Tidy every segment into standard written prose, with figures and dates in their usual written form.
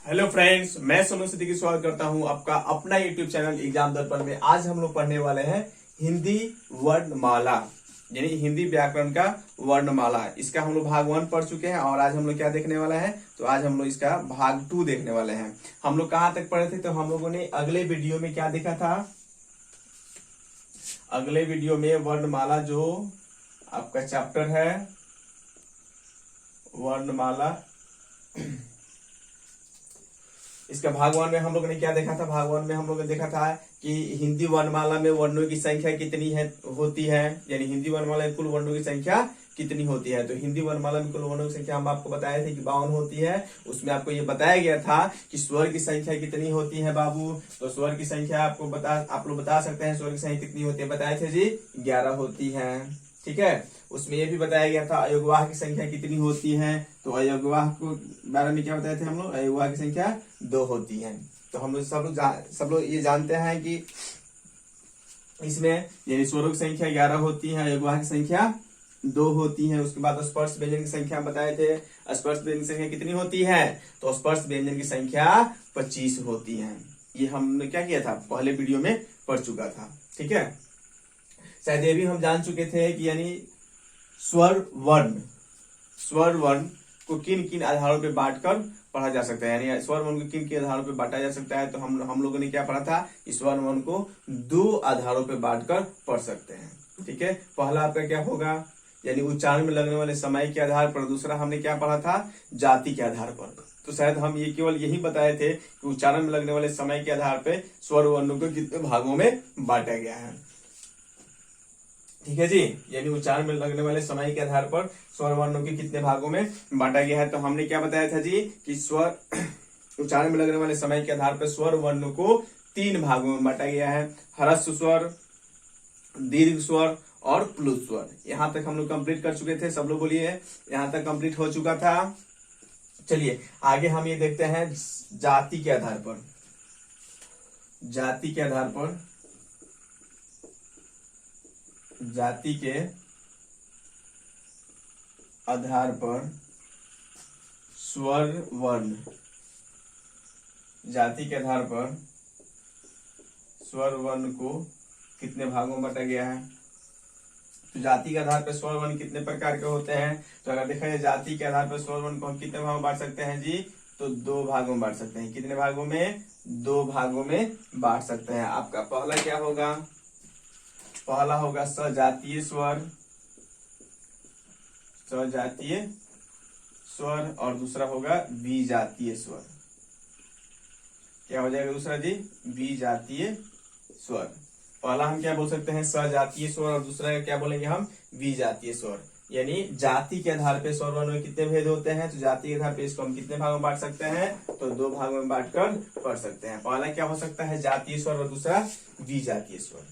Hello friends, मैं सोनू सिद्दीकी स्वागत करता हूं आपका अपना यूट्यूब चैनल एग्जाम दर्पण में। आज हम लोग पढ़ने वाले हैं हिंदी वर्णमाला, यानी हिंदी व्याकरण का वर्णमाला। इसका हम लोग भाग 1 पढ़ चुके हैं और आज हम लोग क्या देखने वाला है, तो आज हम लोग इसका भाग 2 देखने वाले हैं। हम लोग कहां तक पढ़े थे, तो हम लोगों ने अगले वीडियो में क्या देखा था, अगले वीडियो में वर्णमाला जो आपका चैप्टर है वर्णमाला, इसका भाग 1 में हम लोगों ने क्या देखा था। भाग 1 में हम लोगों ने देखा था कि हिंदी वर्णमाला में वर्णों की संख्या कितनी है होती है, यानी हिंदी वर्णमाला में कुल वर्णों की संख्या कितनी होती है। तो हिंदी वर्णमाला में कुल वर्णों की संख्या हम आपको बताए थे कि 52 होती है। उसमें आपको ये बताया गया था कि स्वर की संख्या कितनी होती है बाबू। तो स्वर की संख्या आप लोग बता सकते हैं, स्वर की संख्या कितनी होती है, बताए थे जी 11 होती है। ठीक है, उसमें ये भी बताया गया था अयोगवाह की संख्या कितनी होती है। तो अयोगवाह को बारे में क्या बताए थे हम लोग, अयोगवाह की संख्या 2 होती है। तो हम लोग सब लोग ये जानते हैं कि इसमें यानी स्वरों की संख्या 11 होती है, अयोगवाह की संख्या 2 होती है। उसके बाद स्पर्श व्यंजन की संख्या बताए थे। स्पर्श व्यंजन की संख्या कितनी होती है, तो स्पर्श व्यंजन की संख्या 25 होती है। ये हमने क्या किया था, पहले वीडियो में पढ़ चुका था। ठीक है, शायद ये भी हम जान चुके थे कि यानी स्वर वर्ण को किन किन आधारों पे बांटकर पढ़ा जा सकता है, यानी स्वर वर्ण को किन किन आधारों पे बांटा जा सकता है। तो हम लोगों ने क्या पढ़ा था, स्वर वर्ण को 2 आधारों पे बांटकर पढ़ सकते हैं। ठीक है, पहला आपका क्या होगा, यानी उच्चारण में लगने वाले समय के आधार पर। दूसरा हमने क्या पढ़ा था, जाति के आधार पर। तो शायद हम ये केवल यही बताए थे कि उच्चारण में लगने वाले समय के आधार पर स्वर वर्णों को कितने भागों में बांटा गया है। ठीक है जी, यानी उच्चारण में लगने वाले समय के आधार पर स्वर वर्णों के कितने भागों में बांटा गया है। तो हमने क्या बताया था जी कि स्वर उच्चारण में लगने वाले समय के आधार पर स्वर वर्णों को 3 भागों में बांटा गया है, ह्रस्व स्वर, दीर्घ स्वर और प्लुत स्वर। यहां तक हम लोग कंप्लीट कर चुके थे, सब लोग बोलिए यहां तक कंप्लीट हो चुका था। चलिए आगे हम ये देखते हैं जाति के आधार पर। जाति के आधार पर, जाति के आधार पर स्वर वर्ण, जाति के आधार पर स्वर वर्ण को कितने भागों में बांटा गया है। तो जाति के आधार पर स्वर वर्ण कितने प्रकार के होते हैं, तो अगर देखा जाए जाति के आधार पर स्वर वर्ण को हम कितने भागों में बांट सकते हैं जी, तो 2 भागों में बांट सकते हैं। कितने भागों में, 2 भागों में बांट सकते हैं। आपका पहला क्या होगा, पहला होगा सजातीय स्वर, सजातीय स्वर, और दूसरा होगा विजातीय स्वर। क्या हो जाएगा दूसरा जी, विजातीय स्वर। पहला हम क्या बोल सकते हैं, सजातीय स्वर, और दूसरा क्या बोलेंगे हम, विजातीय स्वर। यानी जाति के आधार पे स्वर वर्ण में कितने भेद होते हैं, तो जाति के आधार पे इसको हम कितने भागों में बांट सकते हैं, तो 2 भागों में बांटकर पढ़ सकते हैं। पहला क्या हो सकता है, जातीय स्वर, और दूसरा विजातीय स्वर।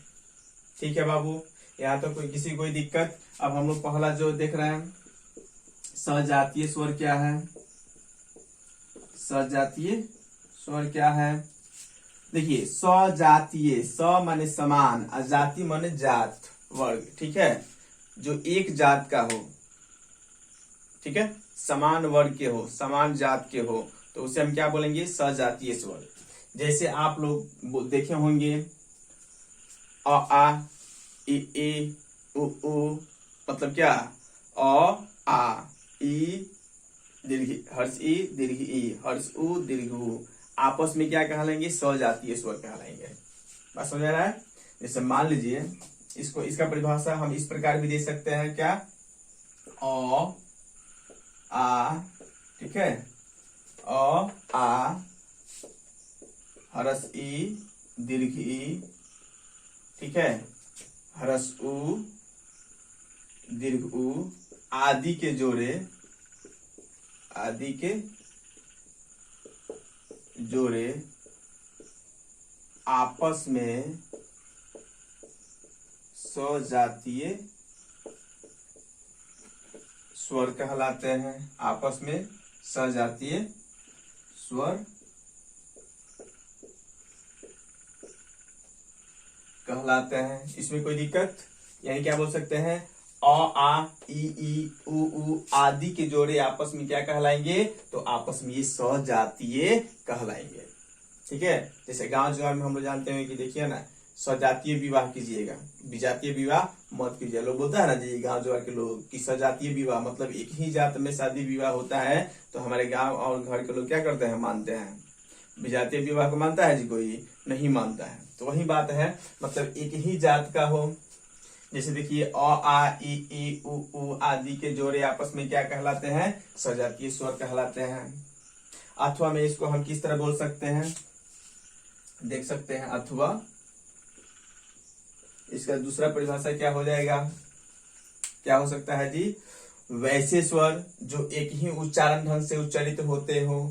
ठीक है बाबू, यहाँ तो कोई दिक्कत। अब हम लोग पहला जो देख रहे हैं, सजातीय स्वर क्या है, सजातीय स्वर क्या है। देखिए सजातीय, स माने समान, अजाति माने जात वर्ग। ठीक है, जो एक जात का हो, ठीक है, समान वर्ग के हो, समान जात के हो, तो उसे हम क्या बोलेंगे, सजातीय स्वर। जैसे आप लोग देखे होंगे अ आ इ ए उ ऊ, मतलब क्या, अ आ ई दीर्घ हर्ष ई दीर्घ ई, हर्ष उ दीर्घ उ, आपस में क्या कहलाएंगे, सजातीय स्वर कहलाएंगे। बात समझ आ रहा है। जैसे मान लीजिए इसका परिभाषा हम इस प्रकार भी दे सकते हैं, क्या, अ आ, ठीक है, अ आ हर्ष ई दीर्घ ई, ठीक है, हर्ष उ दीर्घ उ, आदि के जोड़े, आदि के जोड़े आपस में सजातीय स्वर कहलाते हैं, आपस में सजातीय स्वर कहलाते हैं। इसमें कोई दिक्कत, यानी क्या बोल सकते हैं, अ आ ई उ आदि के जोड़े आपस में क्या कहलाएंगे? तो आपस में ये सजातीय कहलाएंगे। ठीक है, जैसे गांव जवार में हम लोग जानते हैं कि देखिए ना, सजातीय विवाह कीजिएगा, विजातीय विवाह मत कीजिए। लोग बोलता है ना जी गांव जवार के लोग कि सजातीय विवाह मतलब एक ही जात में शादी विवाह होता है, तो हमारे गांव और घर के लोग क्या करते हैं? मानते हैं। विजातीय विवाह को मानता है जी? कोई नहीं मानता है। तो वही बात है, मतलब एक ही जात का हो। जैसे देखिए अ आ ई उ आदि के जोड़े आपस में क्या कहलाते हैं? सजातीय स्वर कहलाते हैं। अथवा में इसको हम किस तरह बोल सकते हैं? देख सकते हैं, अथवा इसका दूसरा परिभाषा क्या हो जाएगा? क्या हो सकता है जी? वैसे स्वर जो एक ही उच्चारण ढंग से उच्चारित होते हो।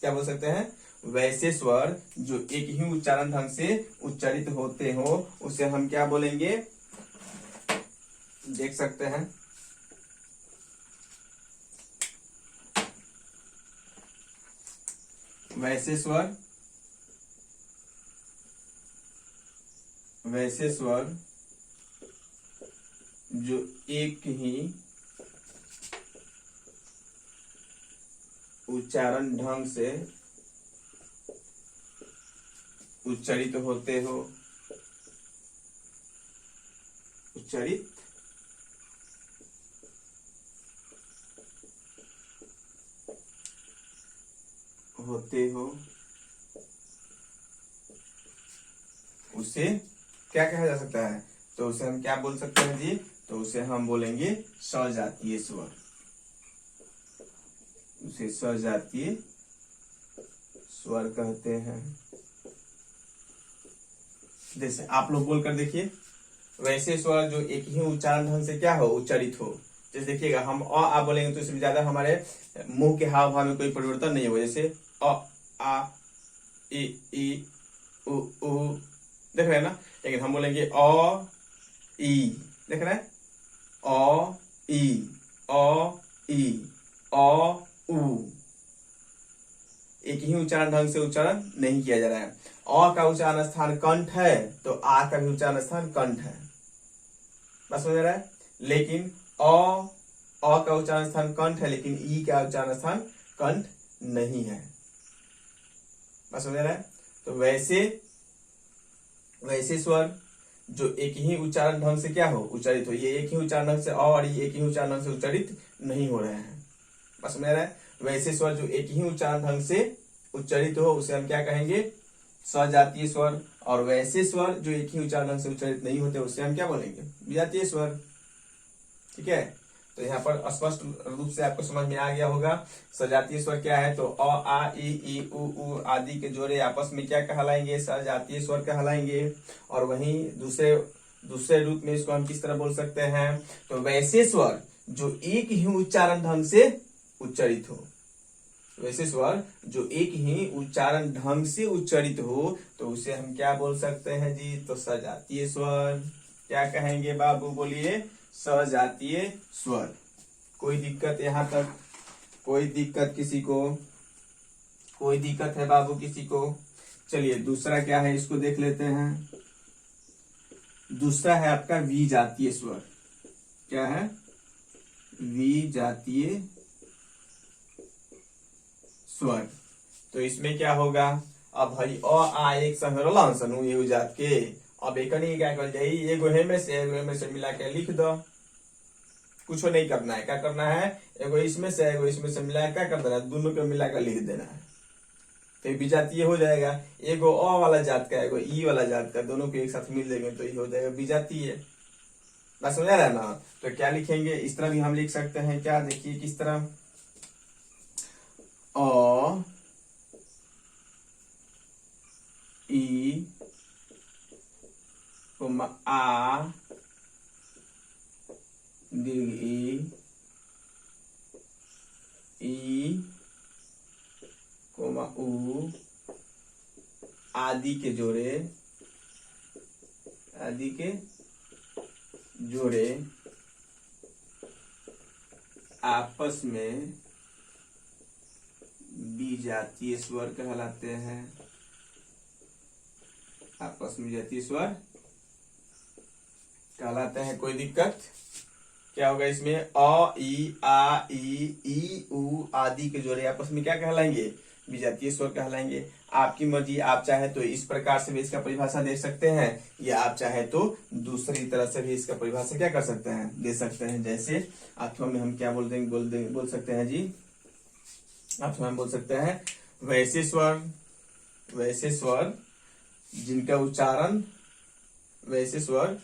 क्या बोल सकते हैं? वैसे स्वर जो एक ही उच्चारण ढंग से उच्चारित होते हो, उसे हम क्या बोलेंगे? देख सकते हैं, वैसे स्वर, वैसे स्वर जो एक ही उच्चारण ढंग से उच्चारित होते हो, उच्चारित होते हो, उसे क्या कहा जा सकता है? तो उसे हम क्या बोल सकते हैं जी? तो उसे हम बोलेंगे सजातीय स्वर। उसे सजातीय स्वर कहते हैं। जैसे आप लोग बोलकर देखिए, वैसे स्वर जो एक ही उच्चारण ढंग से क्या हो? उच्चारित हो। जैसे देखिएगा, हम अ आ बोलेंगे तो इसमें ज्यादा हमारे मुंह के हाव भाव में कोई परिवर्तन नहीं होगा। जैसे अ आ ई उ देख रहे हैं ना। लेकिन हम बोलेंगे अ ई, देख रहे हैं, अ ई अ उ, एक ही उच्चारण ढंग से उच्चारण नहीं किया जा रहा है। अ का उच्चारण स्थान कंठ है, तो आ का भी उच्चारण स्थान कंठ है। बस समझ रहा है। लेकिन अ का उच्चारण स्थान कंठ है, लेकिन ई का उच्चारण स्थान कंठ नहीं है। बस समझ रहा है। तो वैसे स्वर जो एक ही उच्चारण ढंग से क्या हो? उच्चारित हो। ये एक ही उच्चारण ढंग से अ और ये एक ही उच्चारण ढंग से उच्चारित नहीं हो रहे हैं। बस समझ रहा है। वैसे स्वर जो एक ही उच्चारण ढंग से उच्चारित हो, उसे हम क्या कहेंगे? सजातीय स्वर। और वैसे स्वर जो एक ही उच्चारण ढंग से उच्चारित नहीं होते, उससे हम क्या बोलेंगे? विजातीय स्वर। ठीक है, तो यहाँ पर स्पष्ट रूप से आपको समझ में आ गया होगा सजातीय स्वर क्या है। तो अ आ ई उ आदि के जोड़े आपस में क्या कहलाएंगे? सजातीय स्वर कहलाएंगे। और वहीं दूसरे रूप में इसको हम किस तरह बोल सकते हैं? तो वैसे स्वर जो एक ही उच्चारण ढंग से उच्चारित हो। वैसे स्वर जो एक ही उच्चारण ढंग से उच्चारित हो, तो उसे हम क्या बोल सकते हैं जी? तो सजातीय स्वर। क्या कहेंगे बाबू? बोलिए, सजातीय स्वर। कोई दिक्कत यहाँ तक? कोई दिक्कत किसी को? कोई दिक्कत है बाबू किसी को? चलिए दूसरा क्या है इसको देख लेते हैं। दूसरा है आपका विजातीय स्वर। क्या है? विजातीय स्वर। तो इसमें क्या होगा? अब भाई अ आ एक संग रोलन सनु ये जात के, अब एक क्या कर जाई? एगो हेमे से मिला के लिख दो। कुछ नहीं करना है। क्या करना है? एगो इसमें से मिला क्या कर देना है? दोनों को मिलाकर लिख देना है। तो ये विजातीय हो जाएगा। एगो अ वाला जात का, एगो ई वाला जात का, दोनों को एक साथ मिल जाएंगे तो ये हो जाएगा विजातीय। बात समझ रहा है ना। तो क्या लिखेंगे? इस तरह भी हम लिख सकते हैं। क्या? देखिए किस तरह, अ ई आ दीर्घ ई उ आदि के जोड़े आपस में विजातीय स्वर कहलाते हैं। आपस में विजातीय स्वर कहलाते हैं। कोई दिक्कत? क्या होगा इसमें? अ ई आ ई उ आदि के जोड़े आपस में क्या कहलाएंगे? विजातीय स्वर कहलाएंगे। आपकी मर्जी, आप चाहे तो इस प्रकार से भी इसका परिभाषा दे सकते हैं, या आप चाहे तो दूसरी तरह से भी इसका परिभाषा क्या कर सकते हैं? दे सकते हैं। जैसे अथवा में हम क्या बोल सकते हैं जी? अथवा में बोल सकते हैं वैसे स्वर जिनका उच्चारण, वैसे स्वर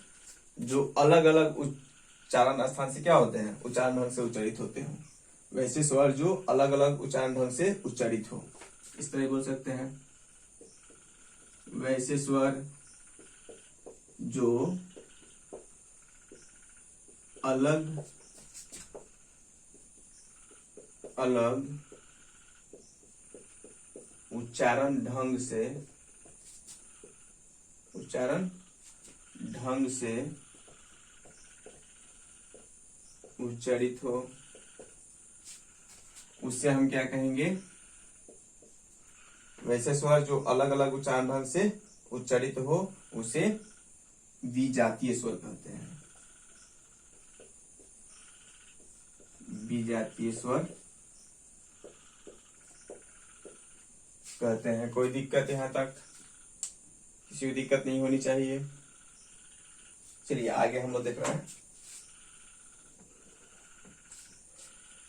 जो अलग अलग उच्चारण स्थान से क्या होते हैं? उच्चारण ढंग से उच्चारित होते हैं। वैसे स्वर जो अलग अलग उच्चारण ढंग से उच्चारित हो, इस तरह बोल सकते हैं। वैसे स्वर जो अलग अलग उच्चारण ढंग से उच्चारित हो, उससे हम क्या कहेंगे? वैसे स्वर जो अलग अलग उच्चारण ढंग से उच्चारित हो उसे विजातीय स्वर कहते हैं। विजातीय स्वर कहते हैं। कोई दिक्कत यहाँ तक? किसी को दिक्कत नहीं होनी चाहिए। चलिए आगे हम लोग देख रहे हैं।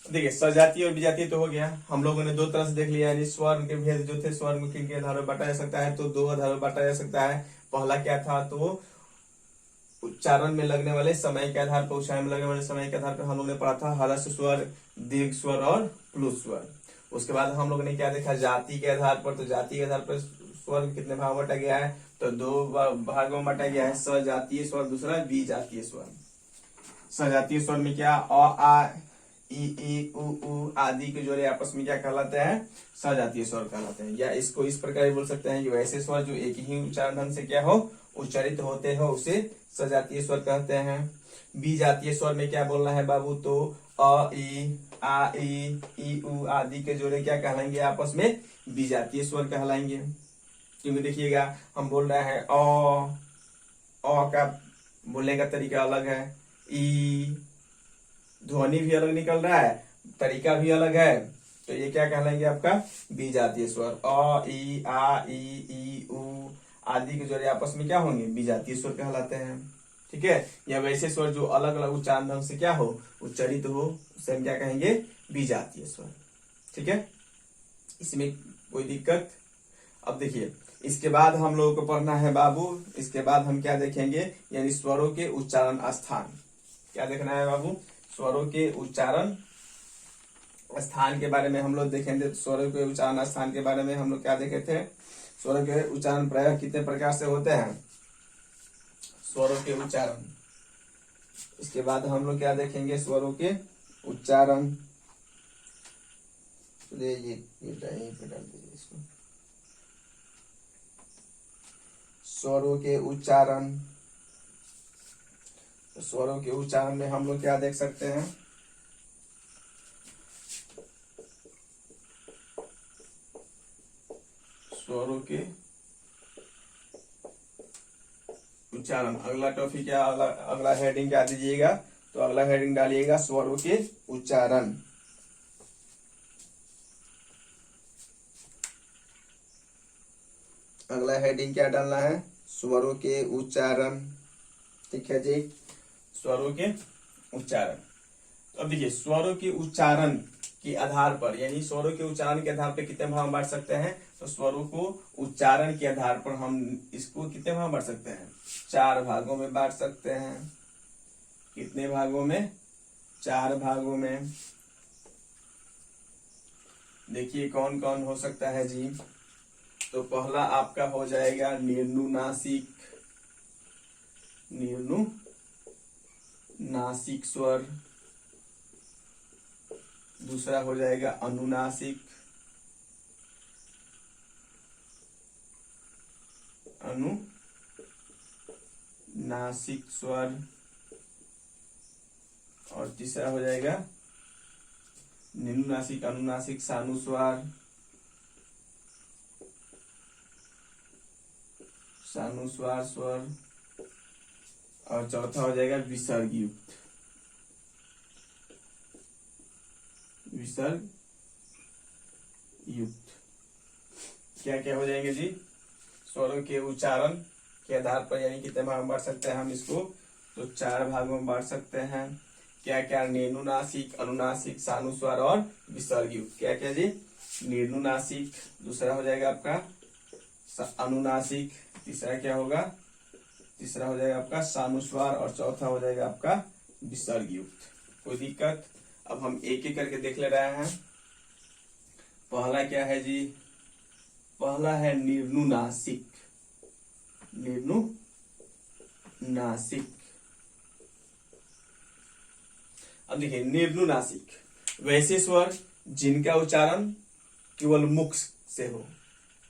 देखिए सजातीय और विजातीय तो हो गया, हम लोगों ने दो तरह से देख लिया, यानी स्वर के भेद जो थे, स्वर को किन के आधार पर बांटा जा सकता है? तो दो आधार पर बांटा जा सकता है। पहला क्या था? तो उच्चारण में लगने वाले समय के आधार पर, उच्चारण में लगने वाले समय के आधार पर हम लोग ने पढ़ा था हर्ष स्वर, दीर्घ स्वर और प्लुत स्वर। उसके बाद हम लोग ने क्या देखा? जाति के आधार पर। तो जाति के आधार पर स्वर कितने भाग बांटा गया है? तो दो भागों में बांटा गया है, सजातीय स्वर, दूसरा विजातीय स्वर। सजातीय स्वर में क्या? अ आ ई उ आदि के जोड़े आपस में क्या कहलाते हैं? सजातीय स्वर कहलाते हैं। या इसको इस प्रकार बोल सकते हैं कि वैसे स्वर जो एक ही उच्चारण ढंग से क्या हो? उच्चारित होते हो, उसे सजातीय स्वर कहते हैं। विजातीय स्वर में क्या बोलना है बाबू? तो अ ई आ ई उ आदि के जोड़े क्या कहलाएंगे? आपस में विजातीय स्वर कहलाएंगे। क्योंकि देखिएगा हम बोल रहे हैं अ का बोलने का तरीका अलग है, ई ध्वनि भी अलग निकल रहा है, तरीका भी अलग है, तो ये क्या कहलाएंगे? आपका विजातीय स्वर। अ ई आ ई उ आदि के जोड़े आपस में क्या होंगे? विजातीय स्वर कहलाते हैं। ठीक है। या वैसे स्वर जो अलग अलग उच्चारण ढंग से क्या हो? उच्चारित हो, उसे हम क्या कहेंगे? विजातीय स्वर। ठीक है, इसमें कोई दिक्कत? अब देखिए इसके बाद हम लोगों को पढ़ना है बाबू, इसके बाद हम क्या देखेंगे? यानी स्वरों के उच्चारण स्थान। क्या देखना है बाबू? स्वरों के उच्चारण स्थान के बारे में हम लोग देखेंगे। स्वरों के उच्चारण स्थान के बारे में हम लोग क्या देखे थे? स्वरों के उच्चारण प्रायः कितने प्रकार से होते हैं? स्वरों के उच्चारण। इसके बाद हम लोग क्या देखेंगे? स्वरों के उच्चारण। ये पे डाल दीजिए इसको। स्वरों के उच्चारण। स्वरों के उच्चारण में हम लोग क्या देख सकते हैं? स्वरों के उच्चारण। अगला टॉपिक क्या? अगला हेडिंग क्या दीजिएगा? तो अगला हेडिंग डालिएगा स्वरों के उच्चारण। अगला हेडिंग क्या डालना है? स्वरों के उच्चारण। ठीक है जी, स्वरों के उच्चारण। तो अब देखिए स्वरों के उच्चारण के आधार पर, यानी स्वरों के उच्चारण के आधार पर कितने भाग बांट सकते हैं? तो स्वरों को उच्चारण के आधार पर हम इसको कितने भाग बांट सकते हैं? 4 भागों में बांट सकते हैं। कितने भागों में? 4 भागों में। देखिए कौन कौन हो सकता है जी? तो पहला आपका हो जाएगा निर्नुनासिक, निर्नुनासिक स्वर। दूसरा हो जाएगा अनुनासिक, अनुनासिक स्वर। और तीसरा हो जाएगा निम्नासिक अनुनासिक सानुस्वार, सानुस्वार स्वर। और चौथा हो जाएगा विसर्ग युक्त। विसर्ग युक्त। क्या क्या हो जाएंगे जी? स्वरों के उच्चारण के आधार पर यानी कितने भाग में बांट सकते हैं हम इसको? तो 4 भागों में बांट सकते हैं। क्या क्या? निर्नुनासिक, अनुनासिक, सानुस्वर और विसर्ग युक्त। क्या क्या जी? निर्नुनासिक, दूसरा हो जाएगा आपका अनुनासिक, तीसरा क्या होगा? तीसरा हो जाएगा आपका सानुस्वर और चौथा हो जाएगा आपका विसर्ग युक्त। कोई दिक्कत? अब हम एक एक करके देख ले रहे हैं। पहला क्या है जी? पहला है निर्नुनासिक। निर्नुनासिक। अब देखिए निर्नुनासिक वैसे स्वर जिनका उच्चारण केवल मुख से हो।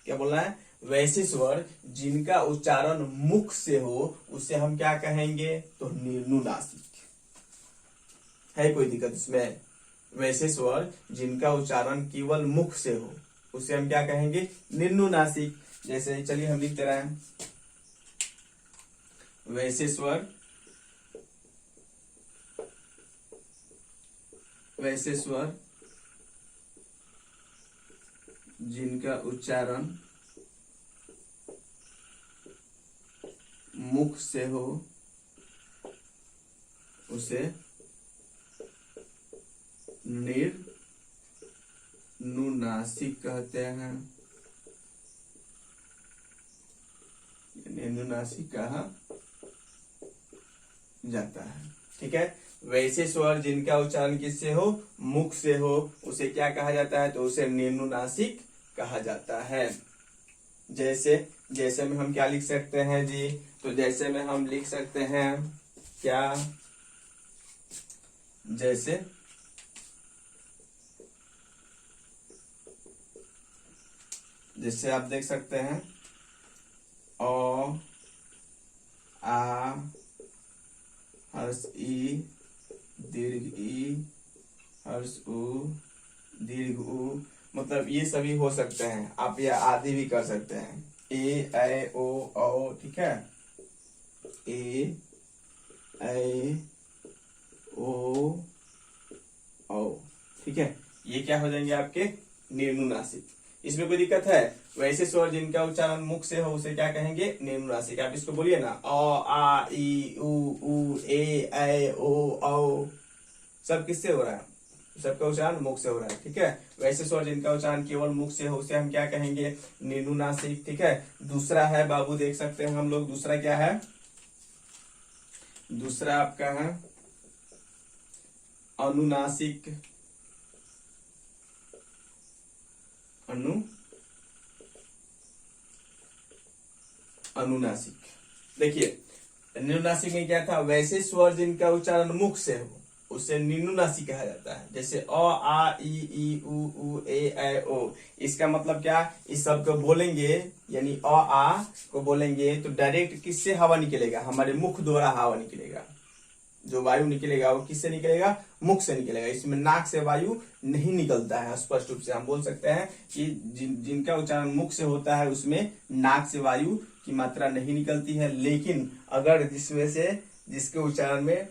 क्या बोलना है? वैसे स्वर जिनका उच्चारण मुख से हो उसे हम क्या कहेंगे? तो निर्नुनासिक। है कोई दिक्कत इसमें? वैसे स्वर जिनका उच्चारण केवल मुख से हो उसे हम क्या कहेंगे? निर्नुनासिक। जैसे चलिए हम लिखते रहे हैं, वैसे स्वर, वैसे स्वर जिनका उच्चारण मुख से हो उसे निर्नुनासिक कहते हैं। निर्नुनासिक कहा जाता है। ठीक है? वैसे स्वर जिनका उच्चारण किससे हो? मुख से हो उसे क्या कहा जाता है? तो उसे निर्नुनासिक कहा जाता है। जैसे जैसे में हम क्या लिख सकते हैं जी? तो जैसे में हम लिख सकते हैं क्या? जैसे जैसे आप देख सकते हैं अ, आ, हर्ष ई, दीर्घ ई, हर्ष उ, दीर्घ उ, मतलब ये सभी हो सकते हैं। आप ये आदि भी कर सकते हैं। ए, ऐ, ओ, औ। ठीक है? ए, ऐ, ओ, औ। ठीक है? ये क्या हो जाएंगे आपके? निर्नुनासिक। इसमें कोई दिक्कत है? वैसे स्वर जिनका उच्चारण मुख से हो उसे क्या कहेंगे? निर्नुनासिक। आप इसको बोलिए ना, अ, आ, ई, उ, ए, ऐ, ओ, औ। सब किससे हो रहा है? सबका उच्चारण मुख से हो रहा है। ठीक है? वैसे स्वर जिनका उच्चारण केवल मुख से हो उसे हम क्या कहेंगे? निर्नुनासिक। ठीक है? दूसरा है बाबू, देख सकते हैं हम लोग, दूसरा क्या है? दूसरा आपका है अनुनासिक। अनुनासिक। देखिए निर्नुनासिक में क्या था? वैसे स्वर जिनका उच्चारण मुख से हो उसे निर्नुनासिक कहा जाता है। जैसे अ, आ, ई, उ, ए, ऐ, ओ। इसका मतलब क्या? इस सब को बोलेंगे यानी अ, आ को बोलेंगे तो डायरेक्ट किससे हवा निकलेगा? हमारे मुख द्वारा हवा निकलेगा। जो वायु निकलेगा वो किससे निकलेगा? मुख से निकलेगा। इसमें नाक से वायु नहीं निकलता है। स्पष्ट रूप से हम बोल सकते हैं कि जिनका उच्चारण मुख से होता है उसमें नाक से वायु की मात्रा नहीं निकलती है। लेकिन अगर जिसमें से जिसके उच्चारण में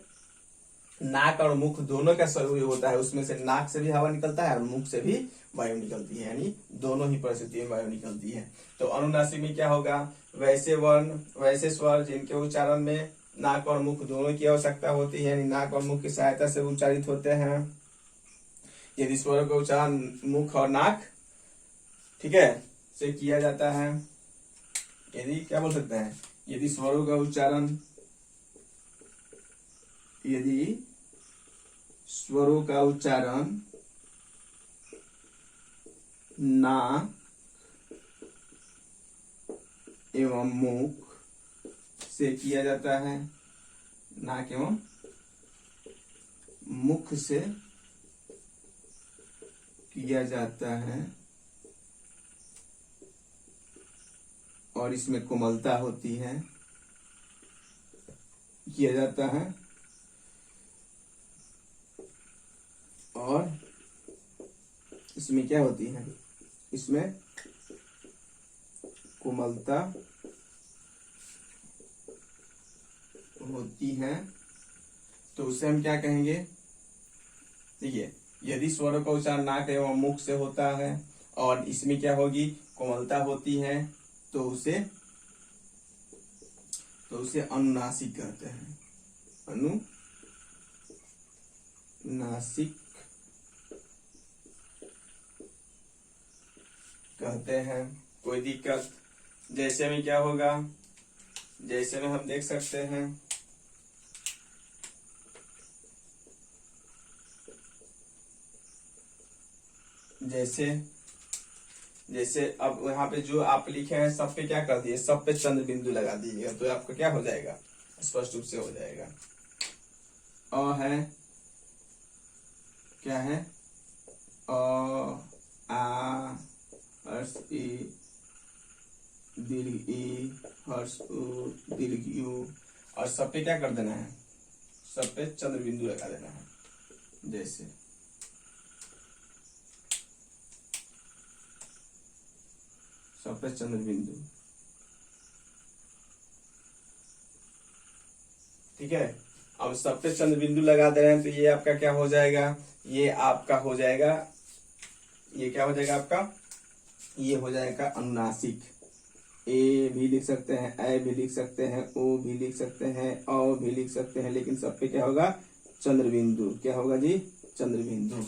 नाक और मुख दोनों का सहयोग होता है उसमें से नाक से भी हवा निकलता है और मुख से भी वायु निकलती है, यानी दोनों ही परिस्थितियों में वायु निकलती है। तो अनुनासिक में क्या होगा? वैसे वर्ण, वैसे स्वर जिनके उच्चारण में नाक और मुख दोनों की आवश्यकता होती है, यानी नाक और मुख की सहायता से उच्चारित होते हैं। यदि स्वरों का उच्चारण मुख और नाक, ठीक है, से किया जाता है, यदि क्या बोल सकते हैं? यदि स्वरों का उच्चारण, यदि स्वरों का उच्चारण नाक एवं मुख से किया जाता है, नाक एवं मुख से किया जाता है और इसमें कोमलता होती है, किया जाता है और इसमें क्या होती है? इसमें कोमलता होती है, तो उसे हम क्या कहेंगे? देखिए यदि स्वरों का उच्चारण नाक एवं मुख से होता है और इसमें क्या होगी, कोमलता होती है, तो उसे अनुनासिक कहते हैं। अनुनासिक कहते हैं। कोई दिक्कत? जैसे में क्या होगा, जैसे में हम देख सकते हैं जैसे अब यहाँ पे जो आप लिखे हैं सब पे क्या कर दिए, सब पे चंद्र बिंदु लगा दीजिएगा, तो आपका क्या हो जाएगा, स्पष्ट रूप से हो जाएगा। अ है, क्या है, अ, आ, हर्ष ई, दीर्घ ई, हर्ष उ, दीर्घ यू, और सब पे क्या कर देना है, सब पे चंद्र बिंदु लगा देना है। जैसे सब पे चंद्र बिंदु, ठीक है। अब सब पे चंद्र बिंदु लगा दे रहे हैं, तो ये आपका क्या हो जाएगा, ये आपका हो जाएगा, ये क्या हो जाएगा आपका, ये हो जाएगा अनुनासिक। ए भी लिख सकते हैं, ए भी लिख सकते हैं, ओ भी लिख सकते हैं, औ भी लिख सकते हैं, लेकिन सब पे क्या होगा, चंद्र बिंदु। क्या होगा जी, चंद्र बिंदु।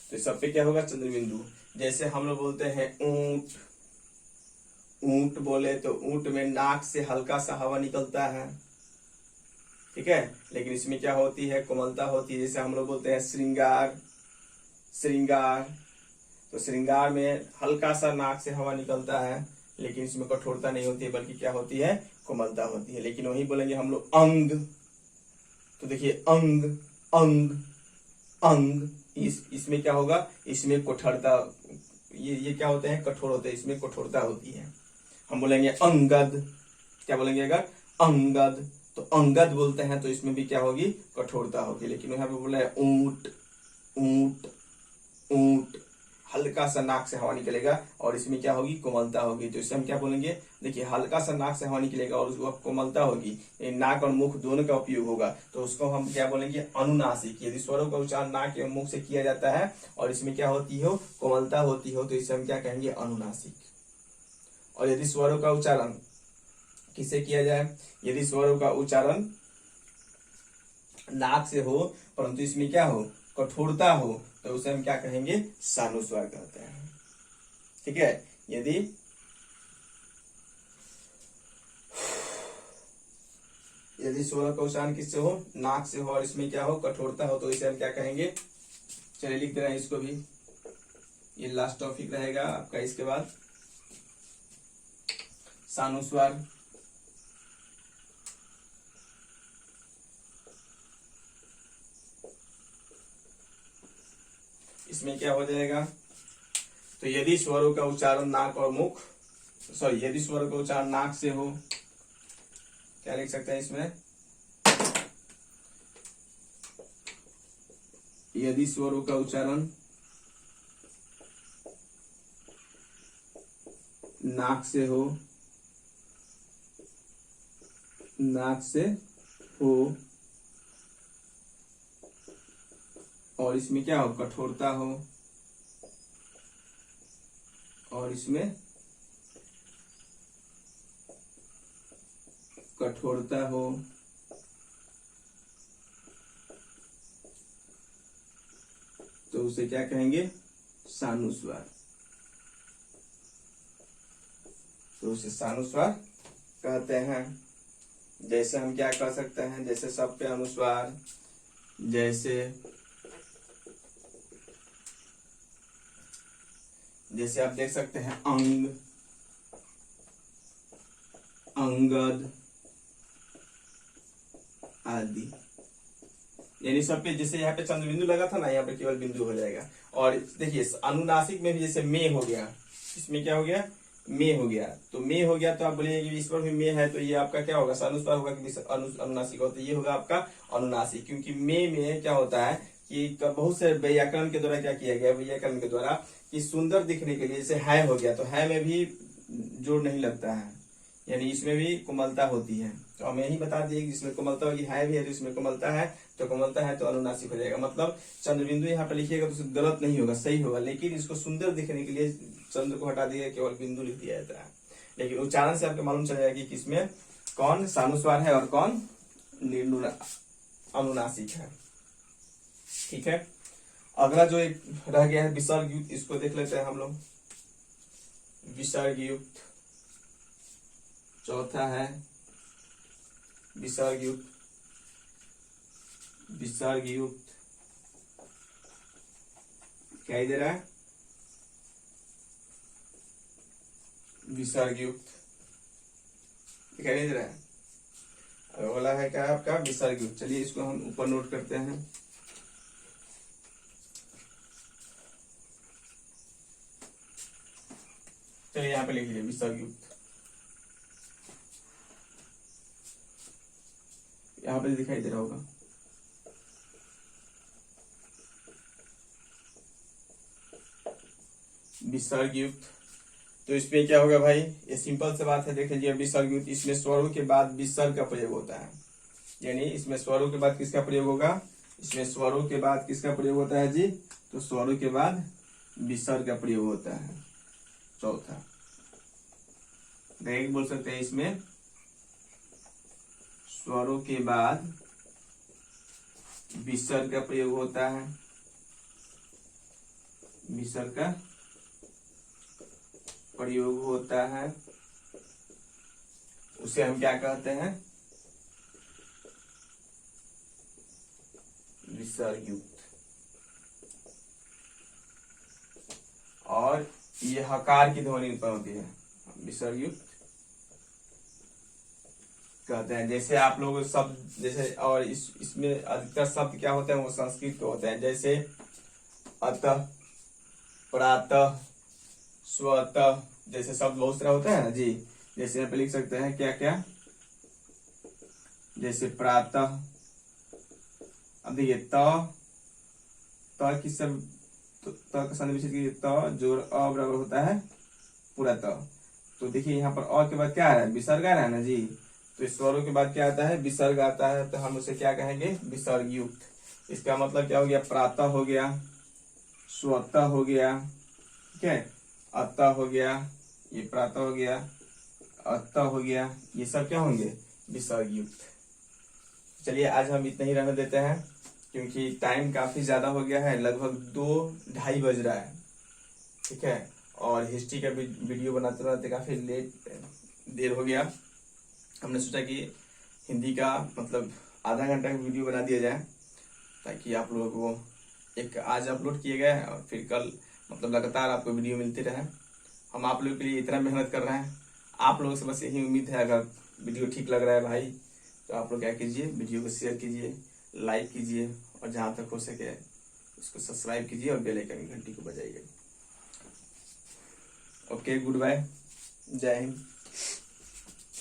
तो सब पे क्या होगा, चंद्र बिंदु। जैसे हम लोग बोलते हैं ऊंट, ऊंट बोले तो ऊंट में नाक से हल्का सा हवा निकलता है, ठीक है, लेकिन इसमें क्या होती है, कोमलता होती है। जैसे हम लोग बोलते हैं श्रृंगार, श्रृंगार, तो श्रृंगार में हल्का सा नाक से हवा निकलता है, लेकिन इसमें कठोरता नहीं होती है, बल्कि क्या होती है, कोमलता होती है। लेकिन वही बोलेंगे हम लोग अंग, तो देखिए अंग, अंग, अंग, इसमें क्या होगा, इसमें कठोरता, ये क्या होते हैं, कठोर होते हैं, इसमें कठोरता होती है। हम बोलेंगे अंगद, क्या बोलेंगे, अगर अंगद, तो अंगद बोलते हैं तो इसमें भी क्या होगी, कठोरता होगी। लेकिन यहाँ पे बोला है ऊंट, ऊंट, ऊंट, हल्का सा नाक से हवा निकलेगा और इसमें क्या होगी, कोमलता होगी, तो इसे हम क्या बोलेंगे, देखिए हल्का सा नाक से हवा निकलेगा और उसको कोमलता होगी, नाक और मुख दोनों का उपयोग होगा, तो उसको हम क्या बोलेंगे, अनुनासिक। यदि स्वरों का उच्चारण नाक एवं मुख से किया जाता है और इसमें क्या होती हो, कोमलता होती हो, तो इसे हम क्या कहेंगे, अनुनासिक। और यदि स्वरों का उच्चारण किससे किया जाए, यदि स्वरों का उच्चारण नाक से हो परंतु इसमें क्या हो, कठोरता हो, तो उसे हम क्या कहेंगे, सानुस्वार कहते हैं, ठीक है। यदि स्वरों का उच्चारण किससे हो, नाक से हो और इसमें क्या हो, कठोरता हो, तो इसे हम क्या कहेंगे, चलिए लिख दे रहे हैं इसको भी, ये लास्ट टॉपिक रहेगा आपका। इसके बाद सानुस्वार, इसमें क्या हो जाएगा, तो यदि स्वरों का उच्चारण नाक और मुख, यदि स्वरों का उच्चारण नाक से हो, क्या लिख सकते हैं इसमें, यदि स्वरों का उच्चारण नाक से हो, नाक से हो और इसमें क्या हो, कठोरता हो, और इसमें कठोरता हो, तो उसे क्या कहेंगे, सानुस्वार, तो उसे सानुस्वार कहते हैं। जैसे हम क्या कर सकते हैं, जैसे सब पे अनुस्वार, जैसे आप देख सकते हैं अंग, अंगद आदि, यानी सब पे, जैसे यहाँ पे चंद्र बिंदु लगा था ना, यहाँ पे केवल बिंदु हो जाएगा। और देखिए अनुनासिक में भी जैसे मे हो गया, इसमें क्या हो गया, मे हो गया, तो मे हो गया, तो आप बोलिए कि इस पर भी मे है, तो ये आपका क्या होगा, सानुस्वार होगा कि अनुनासिक होता है, ये होगा आपका अनुनासिक। क्योंकि मे में क्या होता है कि बहुत से व्याकरण के द्वारा क्या किया गया, व्याकरण के द्वारा कि सुंदर दिखने के लिए, जैसे है हो गया, तो है में भी जोड़ नहीं लगता है, यानी इसमें भी कोमलता होती है। तो हमें यही बता दिए कि जिसमें कोमलता होगी है भी है, तो इसमें कोमलता है तो अनुनासिक हो जाएगा। मतलब चंद्रबिंदु यहाँ पे लिखिएगा तो गलत नहीं होगा, सही होगा, लेकिन इसको सुंदर दिखने के लिए चंद्र को हटा दिया, केवल बिंदु लिख दिया जाता है। लेकिन उच्चारण से आपको मालूम चल जाएगा कि किसमें कौन सानुस्वार है और कौन अनुनासिक है। ठीक है, अगला जो एक रह गया है विसर्ग युक्त, इसको देख लेते हैं हम लोग। विसर्ग युक्त चौथा है विसर्ग युक्त। विसर्ग युक्त क्या दे रहा है? विसर्ग युक्त दिखाई दे रहा है। अगला है क्या आपका विसर्ग युक्त। चलिए इसको हम ऊपर नोट करते हैं। चलिए यहाँ पे लिख लीजिए विसर्ग युक्त। यहाँ पे दिखाई दे रहा होगा। विसर्ग युक्त, तो इसमें क्या होगा भाई? ये सिंपल से बात है, देख लीजिए। विसर्ग युक्त, इसमें स्वरों के बाद विसर्ग का प्रयोग होता है। यानी इसमें स्वरों के बाद किसका प्रयोग होगा? इसमें स्वरों के बाद किसका प्रयोग होता है जी? तो स्वरों के बाद विसर्ग का प्रयोग होता है। चौथा डायरेक्ट बोल सकते हैं, इसमें स्वरों के बाद विसर्ग का प्रयोग होता है। विसर्ग का प्रयोग होता है, उसे हम क्या कहते हैं? विसर्ग युक्त। और ये हकार की ध्वनि उत्पन्न होती है, विसर्ग युक्त कहते हैं। जैसे आप लोग शब्द जैसे, और इसमें अधिकतर शब्द क्या होते हैं? वो संस्कृत के होते हैं। जैसे अतः, प्रातः, स्वतः, जैसे शब्द बहुत सारा होता है ना जी। जैसे यहाँ पे लिख सकते हैं क्या क्या, जैसे प्रातः। अब देखिए त किस सब का संधि विच्छेद कीजिए, त जोड़ अ बराबर होता है पूरा त। तो देखिए यहाँ पर अ के बाद क्या है? विसर्ग आ रहा है ना जी। तो इस स्वरों के बाद क्या आता है? विसर्ग आता है। तो हम उसे क्या कहेंगे? विसर्ग युक्त। इसका मतलब क्या हो गया? प्रातः हो गया, स्वतः हो गया, ठीक है, अतः हो गया, ये प्रातः हो गया, अतः हो गया, ये सब क्या होंगे? विसर्ग युक्त। चलिए आज हम इतना ही रहने देते हैं, क्योंकि टाइम काफी ज्यादा हो गया है, लगभग 2-2:30 बज रहा है। ठीक है, और हिस्ट्री का वीडियो बनाते बनाते काफी देर हो गया। हमने सोचा कि हिंदी का मतलब आधा घंटा का वीडियो बना दिया जाए, ताकि आप लोगों को एक आज अपलोड किए गए और फिर कल मतलब लगातार आपको वीडियो मिलती रहे। हम आप लोगों के लिए इतना मेहनत कर रहे हैं। आप लोगों से बस यही उम्मीद है, अगर वीडियो ठीक लग रहा है भाई, तो आप लोग क्या कीजिए, वीडियो को शेयर कीजिए, लाइक कीजिए, और जहां तक हो सके उसको सब्सक्राइब कीजिए और बेल आइकन की घंटी को बजाइए। ओके, गुड बाय, जय हिंद।